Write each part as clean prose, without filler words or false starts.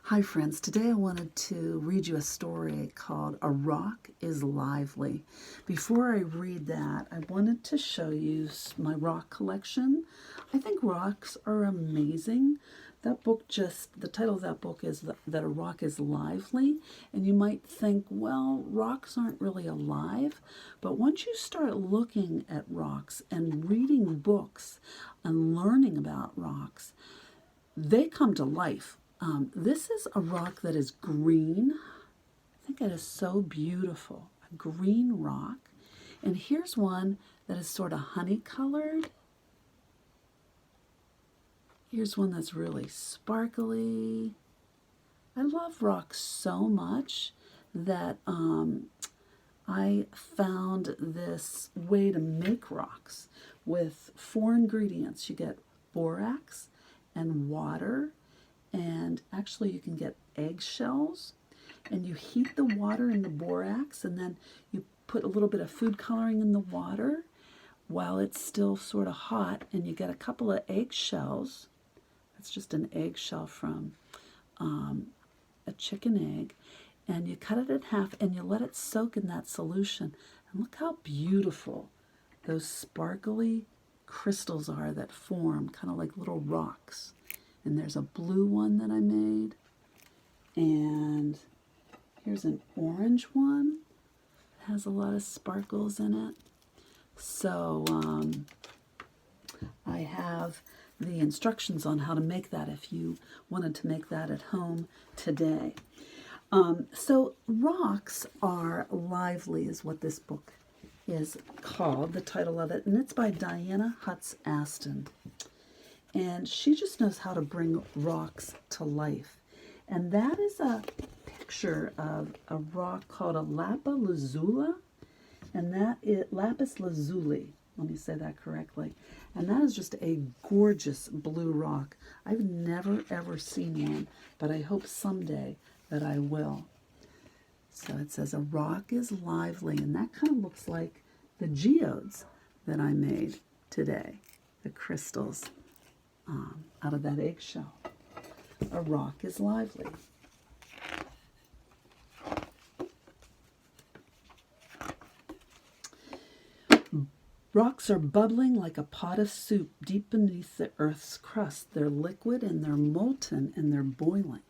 Hi friends, today I wanted to read you a story called A Rock is Lively. Before I read that, I wanted to show you my rock collection. I think rocks are amazing. That book the title of that book is that A Rock is Lively, and you might think, well, rocks aren't really alive, but once you start looking at rocks and reading books and learning about rocks, they come to life. This is a rock that is green. I think it is so beautiful. A green rock. And here's one that is sort of honey colored. Here's one that's really sparkly. I love rocks so much that I found this way to make rocks with 4 ingredients. You get borax and water, and actually you can get eggshells, and you heat the water in the borax, and then you put a little bit of food coloring in the water while it's still sort of hot, and you get a couple of eggshells. That's just an eggshell from a chicken egg, and you cut it in half and you let it soak in that solution. And look how beautiful those sparkly crystals are that form kind of like little rocks. And there's a blue one that I made, and here's an orange one. It has a lot of sparkles in it. So I have the instructions on how to make that if you wanted to make that at home today. So Rocks Are Lively is what this book is called, the title of it, and it's by Diana Hutz Aston. And she just knows how to bring rocks to life. And that is a picture of a rock called a lapis-lazuli, and that is lapis lazuli. Let me say that correctly. And that is just a gorgeous blue rock. I've never ever seen one, but I hope someday that I will. So it says A Rock is Lively, and that kind of looks like the geodes that I made today, the crystals out of that eggshell. A rock is lively. Rocks are bubbling like a pot of soup deep beneath the earth's crust. They're liquid and they're molten and they're boiling.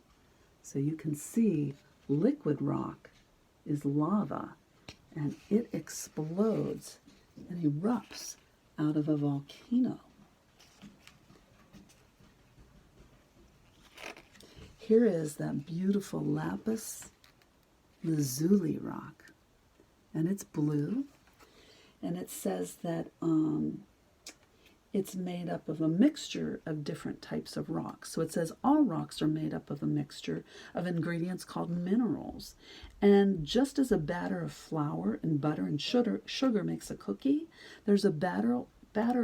So you can see liquid rock is lava, and it explodes and erupts out of a volcano. Here is that beautiful lapis lazuli rock, and it's blue, and it says that it's made up of a mixture of different types of rocks. So it says all rocks are made up of a mixture of ingredients called minerals. And just as a batter of flour and butter and sugar makes a cookie, there's a batter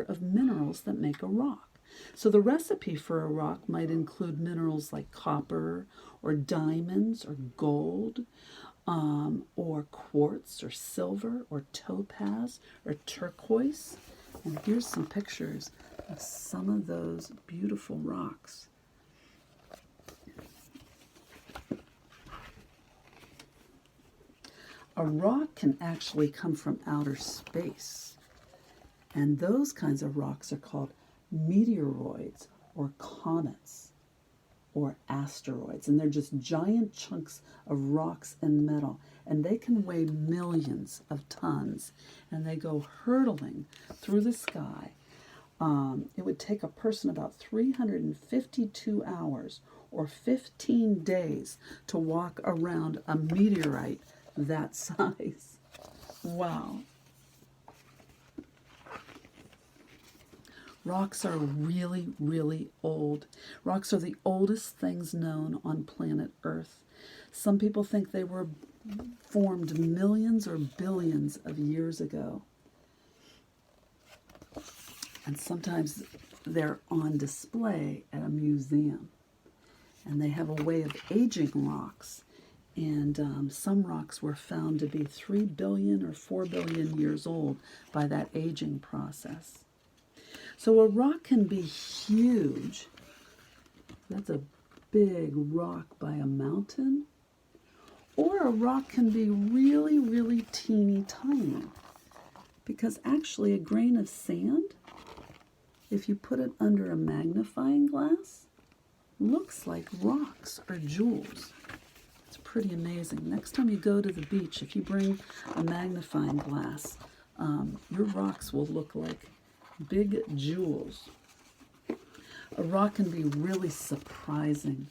of minerals that make a rock. So the recipe for a rock might include minerals like copper or diamonds or gold, or quartz or silver or topaz or turquoise. And here's some pictures of some of those beautiful rocks. A rock can actually come from outer space, and those kinds of rocks are called meteoroids or comets or asteroids, and they're just giant chunks of rocks and metal, and they can weigh millions of tons, and they go hurtling through the sky. It would take a person about 352 hours or 15 days to walk around a meteorite that size. Wow. Rocks are really, really old. Rocks are the oldest things known on planet Earth. Some people think they were formed millions or billions of years ago. And sometimes they're on display at a museum. And they have a way of aging rocks. And some rocks were found to be 3 billion or 4 billion years old by that aging process. So a rock can be huge. That's a big rock by a mountain, or a rock can be really, really teeny tiny. Because actually a grain of sand, if you put it under a magnifying glass, looks like rocks or jewels. It's pretty amazing. Next time you go to the beach, if you bring a magnifying glass, your rocks will look like big jewels. A rock can be really surprising.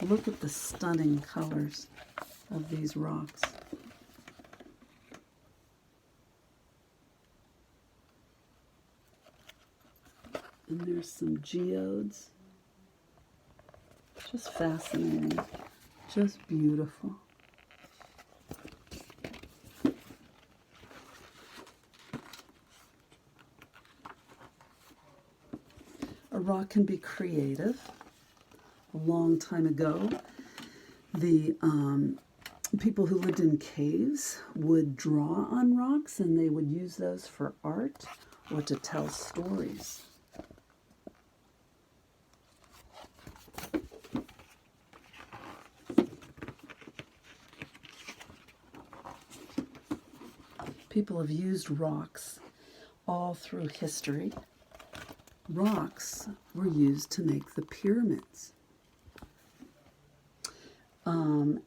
Look at the stunning colors of these rocks. And there's some geodes. Just fascinating. Just beautiful. A rock can be creative. A long time ago, the people who lived in caves would draw on rocks, and they would use those for art or to tell stories. People have used rocks all through history. Rocks were used to make the pyramids.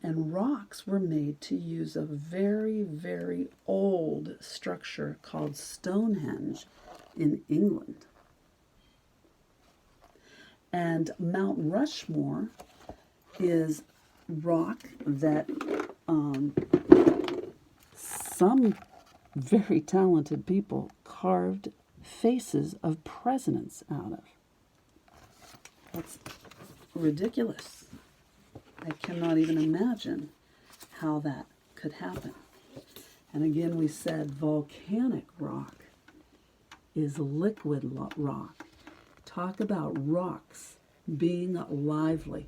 And rocks were made to use a very, very old structure called Stonehenge in England. And Mount Rushmore is rock that some very talented people carved faces of presidents out of. That's ridiculous. I cannot even imagine how that could happen. And again, we said volcanic rock is liquid rock. Talk about rocks being lively.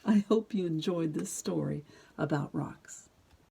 I hope you enjoyed this story about rocks.